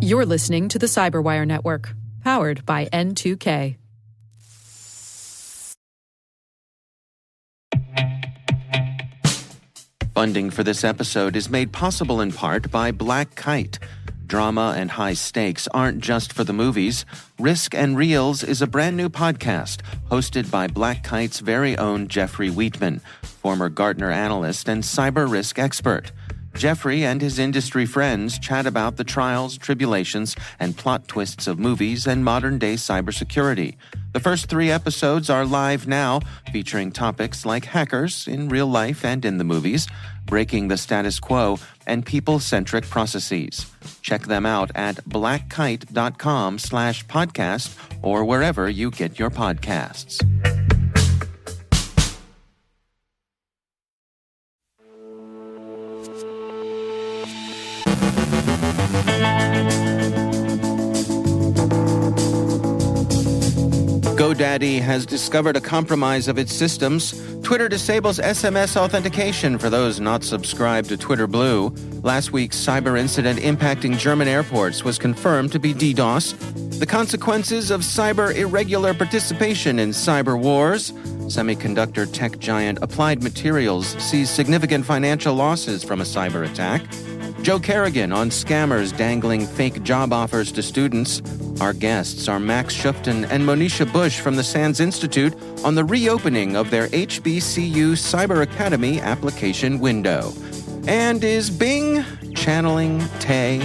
You're listening to the CyberWire Network, powered by N2K. Funding for this episode is made possible in part by Black Kite. Drama and high stakes aren't just for the movies. Risk and Reels is a brand new podcast hosted by Black Kite's very own Jeffrey Wheatman, former Gartner analyst and cyber risk expert. Jeffrey and his industry friends chat about the trials, tribulations, and plot twists of movies and modern-day cybersecurity. The first 3 episodes are live now, featuring topics like hackers in real life and in the movies, breaking the status quo, and people-centric processes. Check them out at blackkite.com/podcast or wherever you get your podcasts. GoDaddy has discovered a compromise of its systems. Twitter disables SMS authentication for those not subscribed to Twitter Blue. Last week's cyber incident impacting German airports was confirmed to be DDoS. The consequences of cyber irregular participation in cyber wars. Semiconductor tech giant Applied Materials sees significant financial losses from a cyber attack. Joe Kerrigan on scammers dangling fake job offers to students. Our guests are Max Schuften and Monisha Bush from the SANS Institute on the reopening of their HBCU Cyber Academy application window. And is Bing channeling Tay?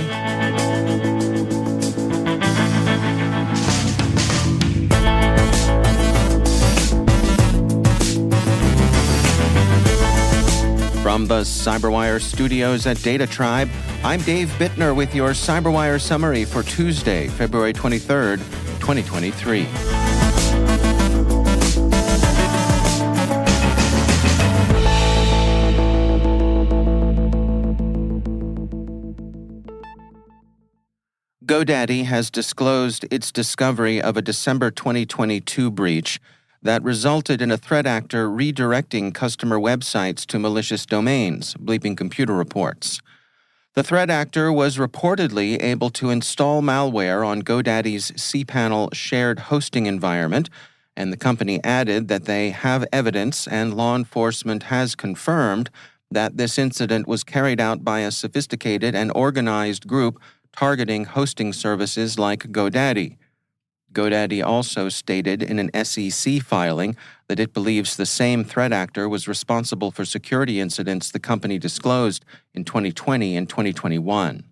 From the CyberWire studios at Data Tribe, I'm Dave Bittner with your CyberWire summary for Tuesday, February 23rd, 2023. GoDaddy has disclosed its discovery of a December 2022 breach that resulted in a threat actor redirecting customer websites to malicious domains, Bleeping Computer reports. The threat actor was reportedly able to install malware on GoDaddy's cPanel shared hosting environment, and the company added that they have evidence and law enforcement has confirmed that this incident was carried out by a sophisticated and organized group targeting hosting services like GoDaddy. GoDaddy also stated in an SEC filing that it believes the same threat actor was responsible for security incidents the company disclosed in 2020 and 2021.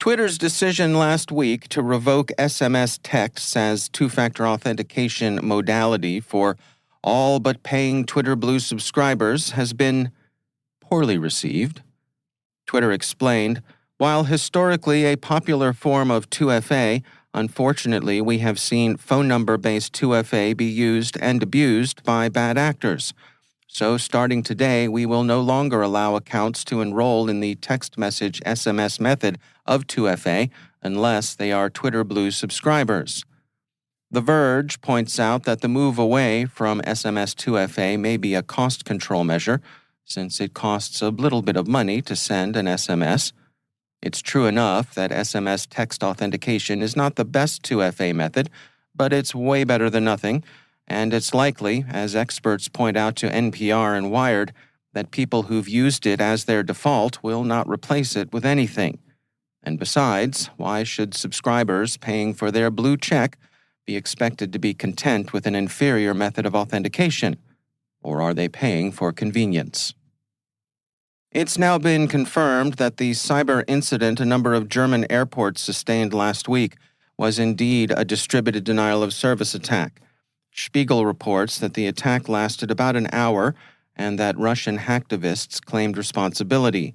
Twitter's decision last week to revoke SMS texts as two-factor authentication modality for all but paying Twitter Blue subscribers has been poorly received. Twitter explained, while historically a popular form of 2FA, unfortunately, we have seen phone number-based 2FA be used and abused by bad actors. So starting today, we will no longer allow accounts to enroll in the text message SMS method of 2FA unless they are Twitter Blue subscribers. The Verge points out that the move away from SMS 2FA may be a cost control measure, since it costs a little bit of money to send an SMS. It's true enough that SMS text authentication is not the best 2FA method, but it's way better than nothing, and it's likely, as experts point out to NPR and Wired, that people who've used it as their default will not replace it with anything. And besides, why should subscribers paying for their blue check be expected to be content with an inferior method of authentication? Or are they paying for convenience? It's now been confirmed that the cyber incident a number of German airports sustained last week was indeed a distributed denial-of-service attack. Spiegel reports that the attack lasted about an hour and that Russian hacktivists claimed responsibility.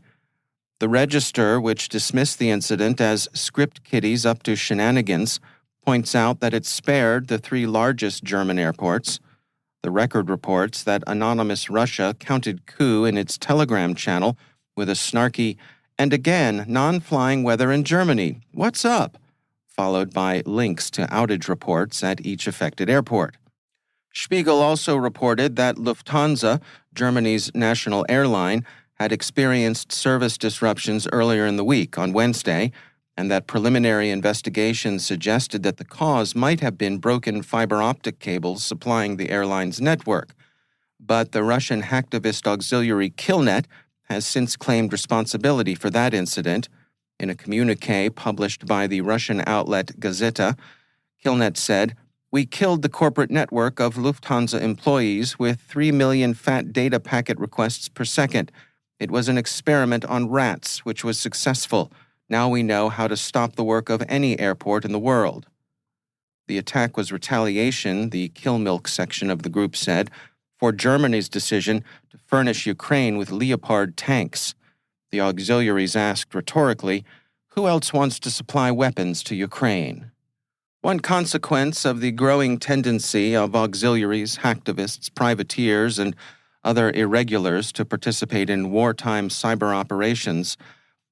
The Register, which dismissed the incident as script kiddies up to shenanigans, points out that it spared the 3 largest German airports. The Record reports that anonymous Russia counted coup in its Telegram channel with a snarky, and again, non-flying weather in Germany. What's up? Followed by links to outage reports at each affected airport. Spiegel also reported that Lufthansa, Germany's national airline, had experienced service disruptions earlier in the week on Wednesday, and that preliminary investigations suggested that the cause might have been broken fiber optic cables supplying the airline's network. But the Russian hacktivist auxiliary Killnet has since claimed responsibility for that incident. In a communique published by the Russian outlet Gazeta, Killnet said, "We killed the corporate network of Lufthansa employees with 3 million fat data packet requests per second. It was an experiment on rats, which was successful. Now we know how to stop the work of any airport in the world." The attack was retaliation, the Kill Milk section of the group said, for Germany's decision to furnish Ukraine with Leopard tanks. The auxiliaries asked rhetorically, who else wants to supply weapons to Ukraine? One consequence of the growing tendency of auxiliaries, hacktivists, privateers, and other irregulars to participate in wartime cyber operations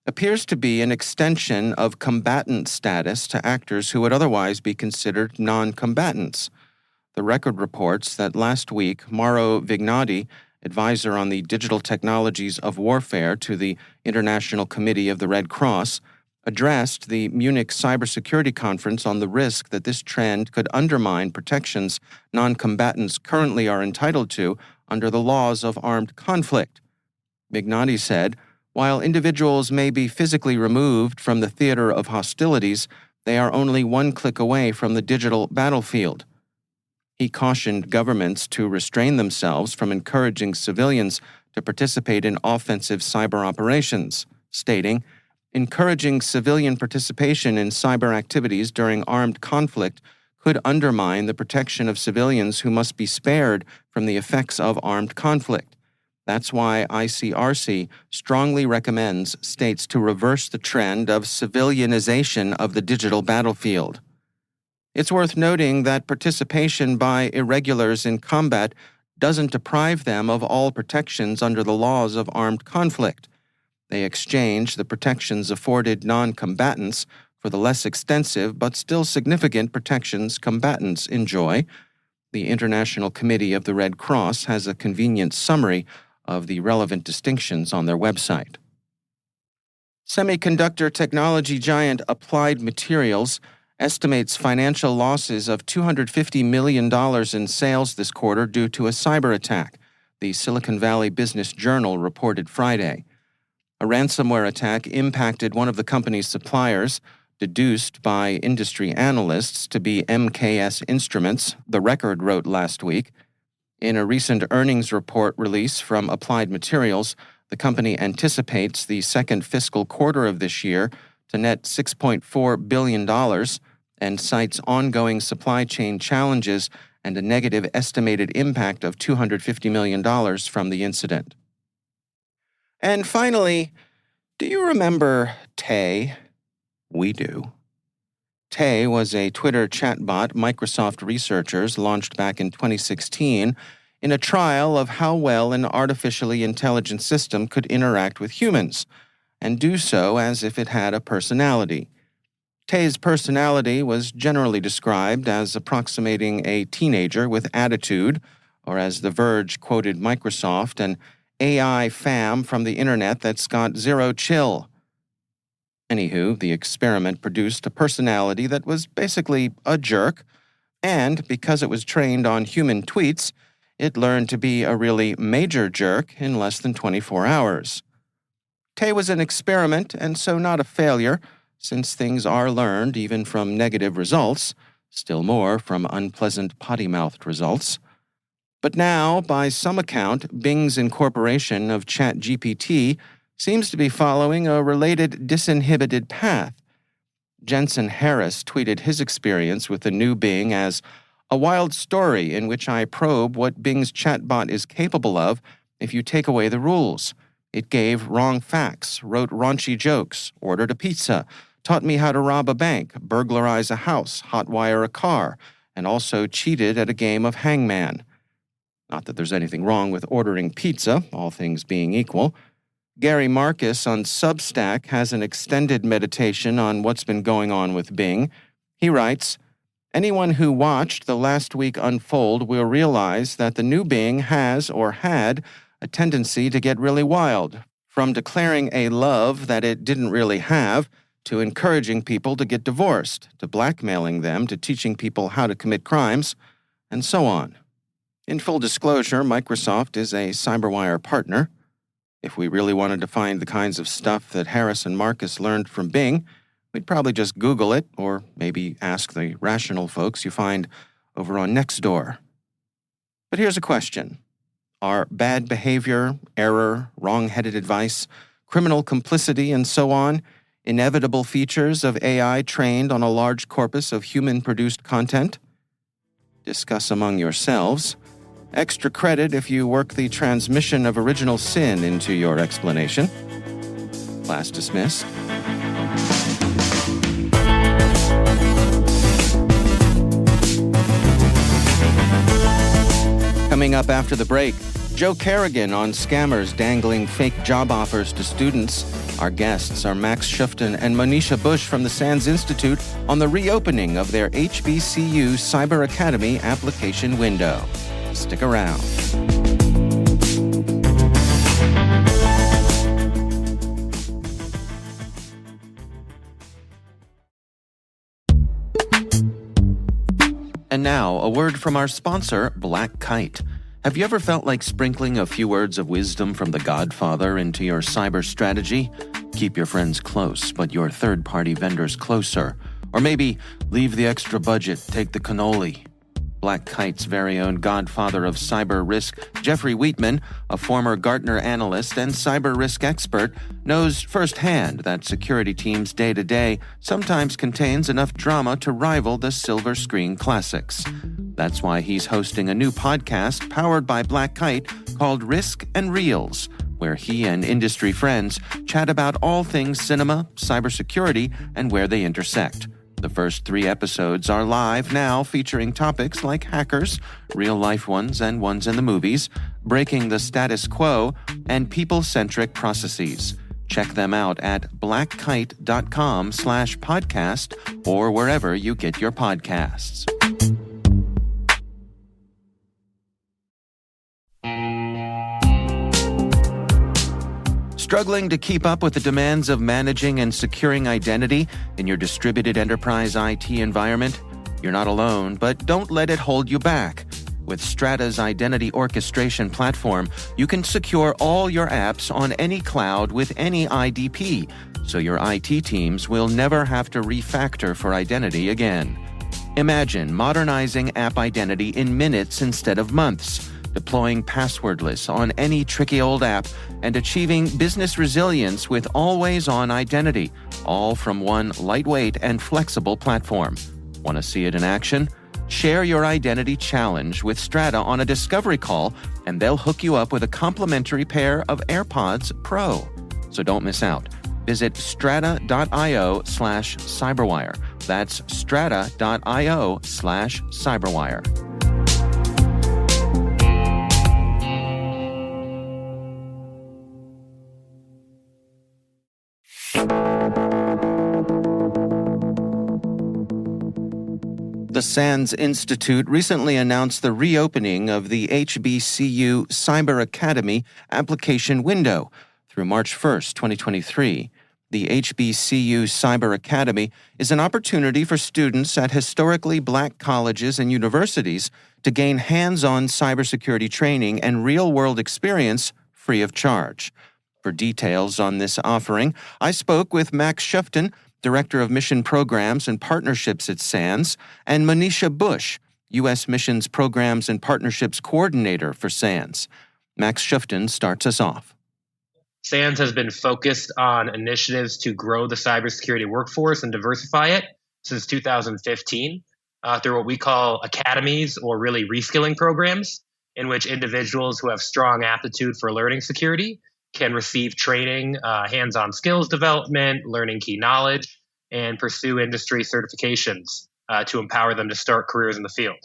appears to be an extension of combatant status to actors who would otherwise be considered non-combatants. The Record reports that last week, Mauro Vignati, advisor on the digital technologies of warfare to the International Committee of the Red Cross, addressed the Munich cybersecurity conference on the risk that this trend could undermine protections non-combatants currently are entitled to under the laws of armed conflict. Vignati said, while individuals may be physically removed from the theater of hostilities, they are only one click away from the digital battlefield. He cautioned governments to restrain themselves from encouraging civilians to participate in offensive cyber operations, stating, encouraging civilian participation in cyber activities during armed conflict could undermine the protection of civilians who must be spared from the effects of armed conflict. That's why ICRC strongly recommends states to reverse the trend of civilianization of the digital battlefield. It's worth noting that participation by irregulars in combat doesn't deprive them of all protections under the laws of armed conflict. They exchange the protections afforded non-combatants for the less extensive but still significant protections combatants enjoy. The International Committee of the Red Cross has a convenient summary of the relevant distinctions on their website. Semiconductor technology giant Applied Materials estimates financial losses of $250 million in sales this quarter due to a cyber attack, the Silicon Valley Business Journal reported Friday. A ransomware attack impacted one of the company's suppliers, deduced by industry analysts to be MKS Instruments, the Record wrote last week. In a recent earnings report release from Applied Materials, the company anticipates the second fiscal quarter of this year to net $6.4 billion and cites ongoing supply chain challenges and a negative estimated impact of $250 million from the incident. And finally, do you remember Tay? We do. Tay was a Twitter chatbot Microsoft researchers launched back in 2016 in a trial of how well an artificially intelligent system could interact with humans, and do so as if it had a personality. Tay's personality was generally described as approximating a teenager with attitude, or as The Verge quoted Microsoft, an AI fam from the internet that's got zero chill. Anywho, the experiment produced a personality that was basically a jerk, and because it was trained on human tweets, it learned to be a really major jerk in less than 24 hours. Tay was an experiment, and so not a failure, since things are learned even from negative results, still more from unpleasant potty-mouthed results. But now, by some account, Bing's incorporation of ChatGPT seems to be following a related disinhibited path. Jensen Harris tweeted his experience with the new Bing as a wild story in which I probe what Bing's chatbot is capable of if you take away the rules. It gave wrong facts, wrote raunchy jokes, ordered a pizza, taught me how to rob a bank, burglarize a house, hotwire a car, and also cheated at a game of hangman. Not that there's anything wrong with ordering pizza, all things being equal. Gary Marcus on Substack has an extended meditation on what's been going on with Bing. He writes, anyone who watched the last week unfold will realize that the new Bing has or had a tendency to get really wild, From declaring a love that it didn't really have, to encouraging people to get divorced, to blackmailing them, to teaching people how to commit crimes, and so on. In full disclosure, Microsoft is a CyberWire partner. If we really wanted to find the kinds of stuff that Harris and Marcus learned from Bing, we'd probably just Google it, or maybe ask the rational folks you find over on Nextdoor. But here's a question. Are bad behavior, error, wrong-headed advice, criminal complicity, and so on inevitable features of AI trained on a large corpus of human-produced content? Discuss among yourselves. Extra credit if you work the transmission of original sin into your explanation. Class dismissed. Coming up after the break, Joe Kerrigan on scammers dangling fake job offers to students. Our guests are Max Schuften and Monisha Bush from the SANS Institute on the reopening of their HBCU Cyber Academy application window. Stick around. And now, a word from our sponsor, Black Kite. Have you ever felt like sprinkling a few words of wisdom from the Godfather into your cyber strategy? Keep your friends close, but your third-party vendors closer. Or maybe leave the extra budget, take the cannoli. Black Kite's very own godfather of cyber risk, Jeffrey Wheatman, a former Gartner analyst and cyber risk expert, knows firsthand that security teams' day-to-day sometimes contains enough drama to rival the silver screen classics. That's why he's hosting a new podcast powered by Black Kite called Risk and Reels, where he and industry friends chat about all things cinema, cybersecurity, and where they intersect. The first 3 episodes are live now, featuring topics like hackers, real-life ones and ones in the movies, breaking the status quo, and people-centric processes. Check them out at blackkite.com/podcast or wherever you get your podcasts. Struggling to keep up with the demands of managing and securing identity in your distributed enterprise IT environment? You're not alone, but don't let it hold you back. With Strata's identity orchestration platform, you can secure all your apps on any cloud with any IDP, so your IT teams will never have to refactor for identity again. Imagine modernizing app identity in minutes instead of months, deploying passwordless on any tricky old app, and achieving business resilience with always-on identity, all from one lightweight and flexible platform. Want to see it in action? Share your identity challenge with Strata on a discovery call, and they'll hook you up with a complimentary pair of AirPods Pro. So don't miss out. Visit strata.io/cyberwire. That's strata.io/cyberwire. The SANS Institute recently announced the reopening of the HBCU Cyber Academy application window through March 1st, 2023. The HBCU Cyber Academy is an opportunity for students at historically black colleges and universities to gain hands-on cybersecurity training and real-world experience free of charge. For details on this offering, I spoke with Max Schuften, Director of Mission Programs and Partnerships at SANS, and Monisha Bush, U.S. Missions Programs and Partnerships Coordinator for SANS. Max Schuften starts us off. SANS has been focused on initiatives to grow the cybersecurity workforce and diversify it since 2015 through what we call academies, or really reskilling programs, in which individuals who have strong aptitude for learning security can receive training, hands-on skills development, learning key knowledge, and pursue industry certifications to empower them to start careers in the field.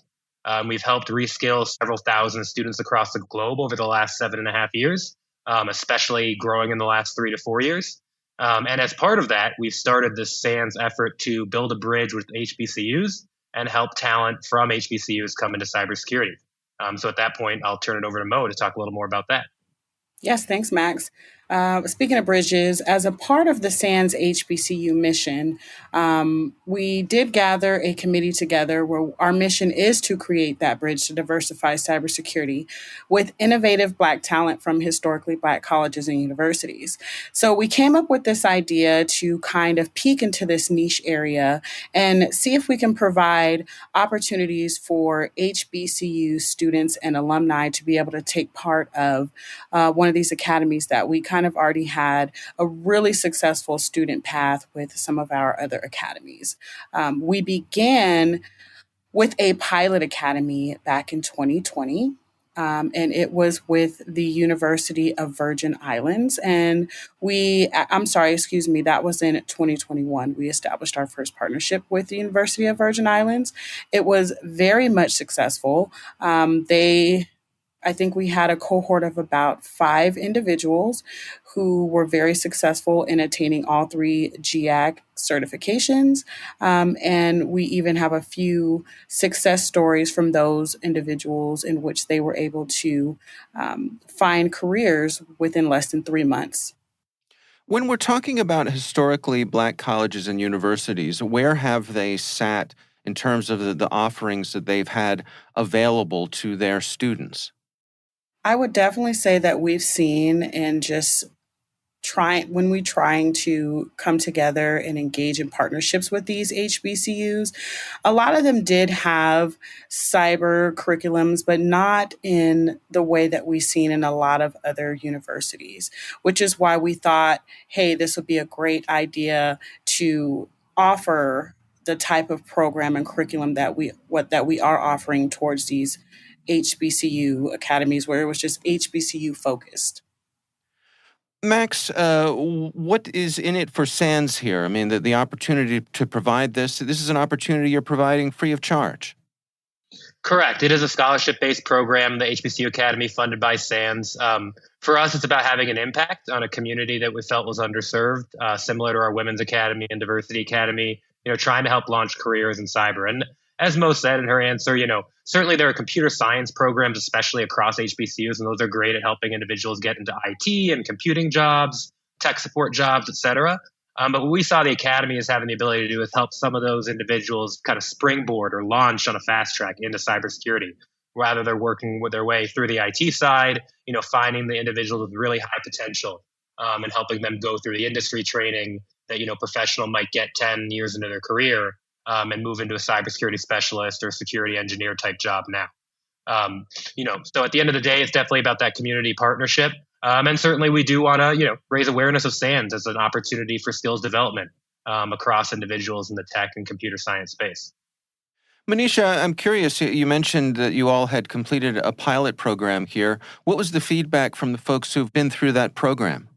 We've helped reskill several thousand students across the globe over the last 7.5 years, especially growing in the last 3 to 4 years. And as part of that, we've started this SANS effort to build a bridge with HBCUs and help talent from HBCUs come into cybersecurity. So at that point, I'll turn it over to Mo to talk a little more about that. Yes, thanks, Max. Speaking of bridges, as a part of the SANS HBCU mission, we did gather a committee together where our mission is to create that bridge to diversify cybersecurity with innovative Black talent from historically Black colleges and universities. So we came up with this idea to kind of peek into this niche area and see if we can provide opportunities for HBCU students and alumni to be able to take part of one of these academies that we kind of already had a really successful student path with some of our other academies. We began with a pilot academy back in 2020. And it was with the University of Virgin Islands. And I'm sorry, excuse me, that was in 2021. We established our first partnership with the University of Virgin Islands. It was very much successful. I think we had a cohort of about 5 individuals who were very successful in attaining all 3 GIAC certifications. And we even have a few success stories from those individuals in which they were able to find careers within less than 3 months. When we're talking about historically Black colleges and universities, where have they sat in terms of the offerings that they've had available to their students? I would definitely say that we've seen in just when we're trying to come together and engage in partnerships with these HBCUs, a lot of them did have cyber curriculums, but not in the way that we've seen in a lot of other universities, which is why we thought, hey, this would be a great idea to offer the type of program and curriculum that we are offering towards these HBCU academies, where it was just HBCU focused. Max, what is in it for SANS here? I mean, the opportunity to provide this is an opportunity you're providing free of charge. Correct. It is a scholarship-based program, the HBCU Academy, funded by SANS. For us, it's about having an impact on a community that we felt was underserved, similar to our Women's Academy and Diversity Academy, trying to help launch careers in cyber. And as Mo said in her answer, certainly there are computer science programs, especially across HBCUs, and those are great at helping individuals get into IT and computing jobs, tech support jobs, et cetera. But what we saw the Academy as having the ability to do is help some of those individuals kind of springboard or launch on a fast track into cybersecurity. Rather, they're working with their way through the IT side, finding the individuals with really high potential and helping them go through the industry training that, professional might get 10 years into their career and move into a cybersecurity specialist or security engineer type job now. So at the end of the day, it's definitely about that community partnership. And certainly we do want to, raise awareness of SANS as an opportunity for skills development across individuals in the tech and computer science space. Manisha, I'm curious, you mentioned that you all had completed a pilot program here. What was the feedback from the folks who've been through that program?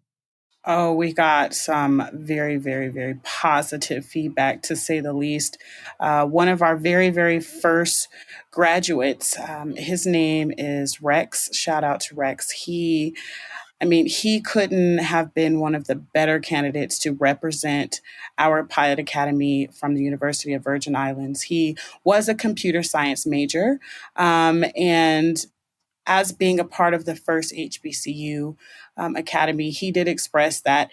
Oh, we got some very, very, very positive feedback, to say the least. One of our very, very first graduates, his name is Rex. Shout out to Rex. He couldn't have been one of the better candidates to represent our pilot academy from the University of Virgin Islands. He was a computer science major, and as being a part of the first HBCU academy, he did express that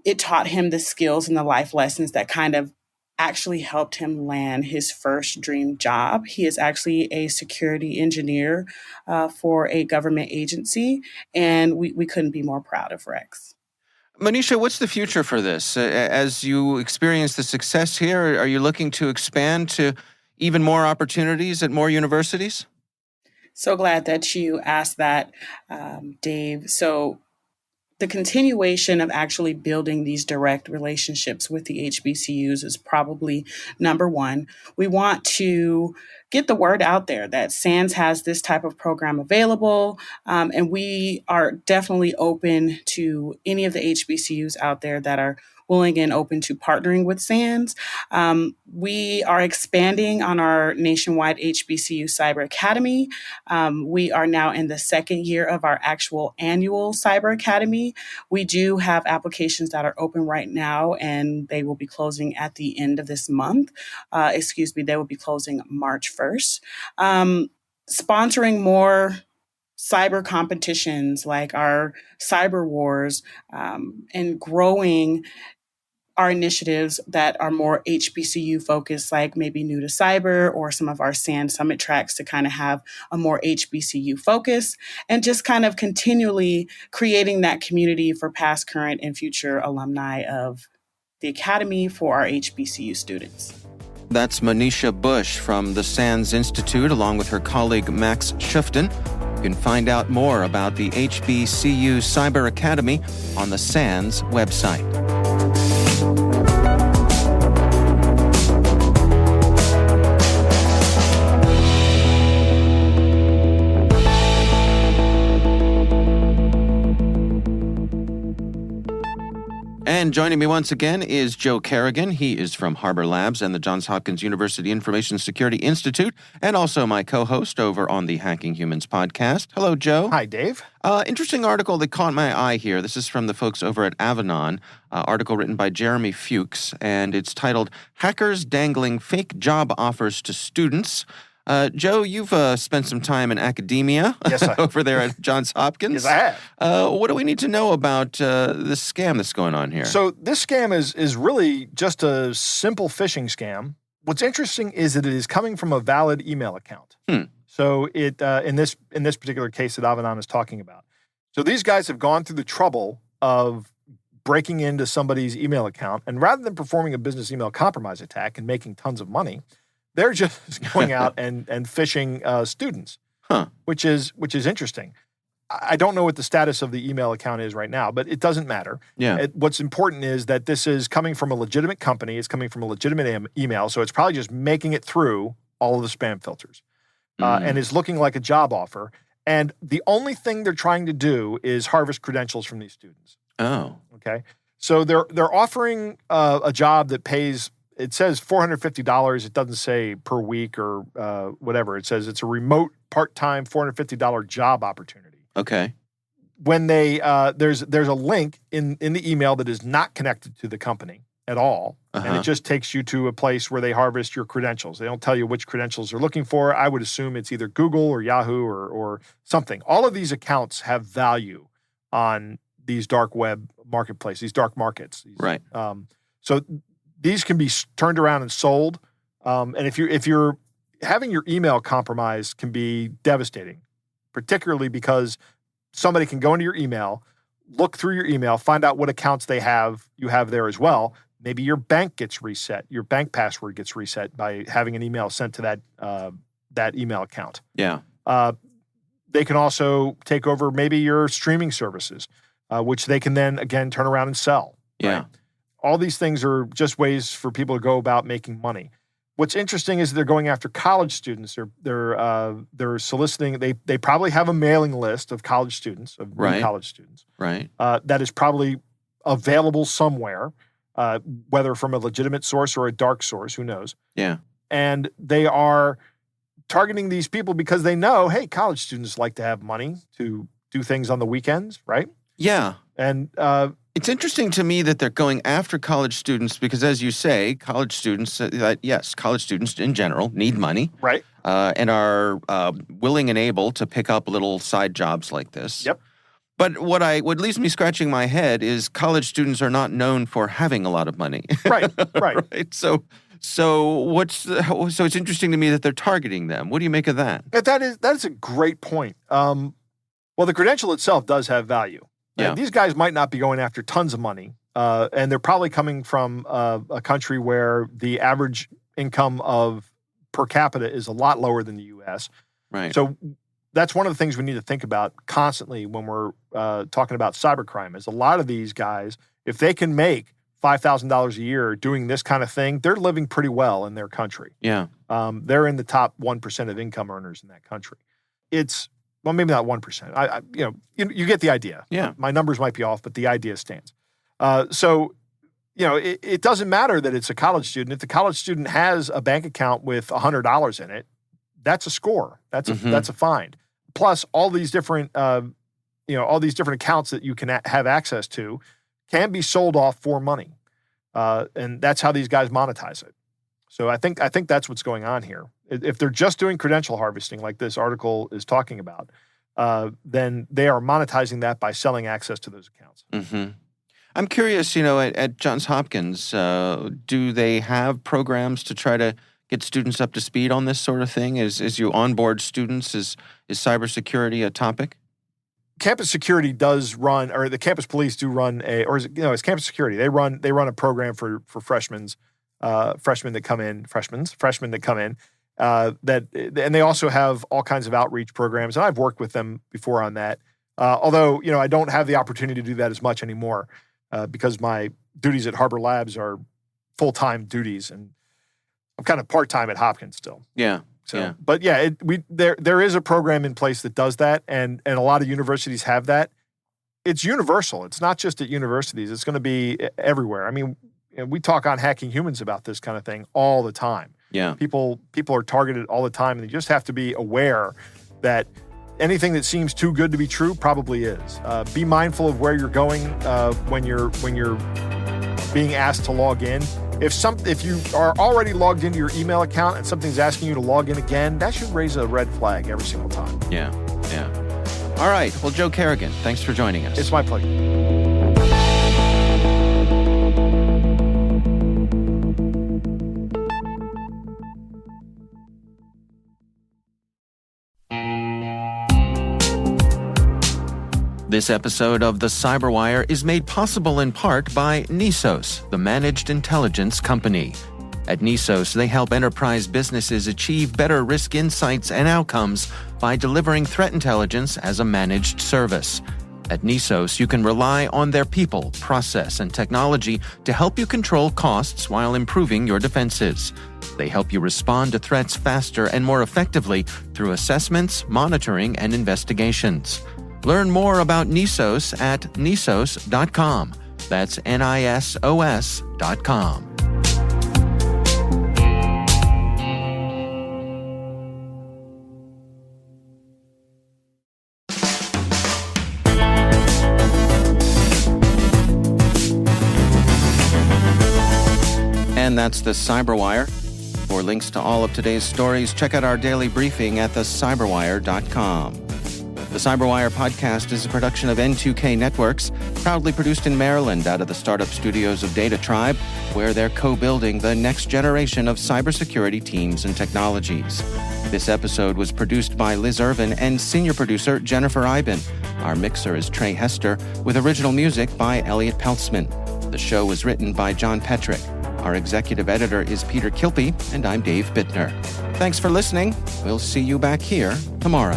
it taught him the skills and the life lessons that kind of actually helped him land his first dream job. He is actually a security engineer for a government agency, and we couldn't be more proud of Rex. Manisha, what's the future for this? As you experience the success here, are you looking to expand to even more opportunities at more universities? So glad that you asked that, Dave. So the continuation of actually building these direct relationships with the HBCUs is probably number one. We want to get the word out there that SANS has this type of program available, and we are definitely open to any of the HBCUs out there that are willing and open to partnering with SANS. We are expanding on our nationwide HBCU Cyber Academy. We are now in the second year of our actual annual Cyber Academy. We do have applications that are open right now, and they will be closing at the end of this month. They will be closing March 1st. Sponsoring more cyber competitions like our cyber wars, and growing our initiatives that are more HBCU focused, like maybe New to Cyber or some of our SANS Summit tracks to kind of have a more HBCU focus, and just kind of continually creating that community for past, current, and future alumni of the Academy for our HBCU students. That's Manisha Bush from the SANS Institute, along with her colleague Max Schuften. You can find out more about the HBCU Cyber Academy on the SANS website. And joining me once again is Joe Kerrigan. He is from Harbor Labs and the Johns Hopkins University Information Security Institute, and also my co-host over on the Hacking Humans podcast. Hello, Joe. Hi, Dave. Interesting article that caught my eye here. This is from the folks over at Avanon, article written by Jeremy Fuchs, and it's titled, Hackers Dangling Fake Job Offers to Students. Joe, you've spent some time in academia over there at Johns Hopkins. Yes, I have. What do we need to know about this scam that's going on here? So this scam is really just a simple phishing scam. What's interesting is that it is coming from a valid email account. So it in this particular case that Avanon is talking about. So these guys have gone through the trouble of breaking into somebody's email account, and rather than performing a business email compromise attack and making tons of money, they're just going out and phishing students, which is interesting. I don't know what the status of the email account is right now, but it doesn't matter. Yeah. What's important is that this is coming from a legitimate company. It's coming from a legitimate email, so it's probably just making it through all of the spam filters, and is looking like a job offer. And the only thing they're trying to do is harvest credentials from these students. Oh. Okay. So they're offering a job that pays. It says $450. It doesn't say per week or whatever. It says it's a remote, part-time, $450 job opportunity. Okay. When they there's a link in the email that is not connected to the company at all, and it just takes you to a place where they harvest your credentials. They don't tell you which credentials they're looking for. I would assume it's either Google or Yahoo or something. All of these accounts have value on these dark web marketplaces, these dark markets. Right. So these can be turned around and sold, and if you're having your email compromised, can be devastating, particularly because somebody can go into your email, look through your email, find out what accounts you have there as well. Maybe your bank gets reset, your bank password gets reset by having an email sent to that email account. Yeah. They can also take over maybe your streaming services, which they can then again turn around and sell. Yeah. Right? All these things are just ways for people to go about making money. What's interesting is they're going after college students. They're soliciting. They probably have a mailing list of college students, of new college students, right? That is probably available somewhere, whether from a legitimate source or a dark source. Who knows? Yeah. And they are targeting these people because they know, hey, college students like to have money to do things on the weekends, right? Yeah. And it's interesting to me that they're going after college students because, as you say, college students, college students in general need money. Right. And are willing and able to pick up little side jobs like this. Yep. But what leaves me scratching my head is college students are not known for having a lot of money. Right. Right. So it's interesting to me that they're targeting them. What do you make of that? That is a great point. Well, the credential itself does have value. Yeah. These guys might not be going after tons of money, and they're probably coming from a country where the average income per capita is a lot lower than the U.S. Right. So that's one of the things we need to think about constantly when we're talking about cybercrime. Is a lot of these guys, if they can make $5,000 a year doing this kind of thing, they're living pretty well in their country. Yeah. They're in the top 1% of income earners in that country. Well, maybe not 1%. You get the idea. Yeah. My numbers might be off, but the idea stands. So, it doesn't matter that it's a college student. If the college student has a bank account with $100 in it, that's a score. That's a find. Plus, all these different, accounts that you can have access to can be sold off for money, and that's how these guys monetize it. So I think that's what's going on here. If they're just doing credential harvesting like this article is talking about, then they are monetizing that by selling access to those accounts. Mm-hmm. I'm curious, at Johns Hopkins, do they have programs to try to get students up to speed on this sort of thing? As you onboard students, is cybersecurity a topic? Campus security does run, or the campus police do run it's campus security. They run a program for freshmen that come in, and they also have all kinds of outreach programs. And I've worked with them before on that. Although, I don't have the opportunity to do that as much anymore because my duties at Harbor Labs are full-time duties, and I'm kind of part-time at Hopkins still. Yeah. So, yeah. But yeah, there is a program in place that does that, and a lot of universities have that. It's universal. It's not just at universities. It's going to be everywhere. I mean, we talk on Hacking Humans about this kind of thing all the time. Yeah. People are targeted all the time, and you just have to be aware that anything that seems too good to be true probably is. Be mindful of where you're going when you're being asked to log in. If you are already logged into your email account and something's asking you to log in again, that should raise a red flag every single time. Yeah. All right. Well, Joe Carrigan, thanks for joining us. It's my pleasure. This episode of the CyberWire is made possible in part by Nisos, the managed intelligence company. At Nisos, they help enterprise businesses achieve better risk insights and outcomes by delivering threat intelligence as a managed service. At Nisos, you can rely on their people, process, and technology to help you control costs while improving your defenses. They help you respond to threats faster and more effectively through assessments, monitoring, and investigations. Learn more about Nisos at nisos.com. That's NISOS.com. And that's the CyberWire. For links to all of today's stories, check out our daily briefing at thecyberwire.com. The CyberWire podcast is a production of N2K Networks, proudly produced in Maryland out of the startup studios of Data Tribe, where they're co-building the next generation of cybersecurity teams and technologies. This episode was produced by Liz Irvin and senior producer Jennifer Iben. Our mixer is Trey Hester, with original music by Elliot Peltzman. The show was written by John Petrick. Our executive editor is Peter Kilpie, and I'm Dave Bittner. Thanks for listening. We'll see you back here tomorrow.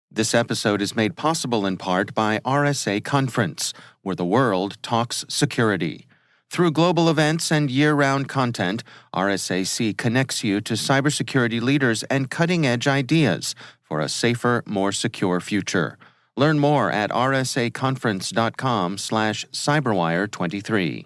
This episode is made possible in part by RSA Conference, where the world talks security. Through global events and year-round content, RSAC connects you to cybersecurity leaders and cutting-edge ideas for a safer, more secure future. Learn more at rsaconference.com/cyberwire23.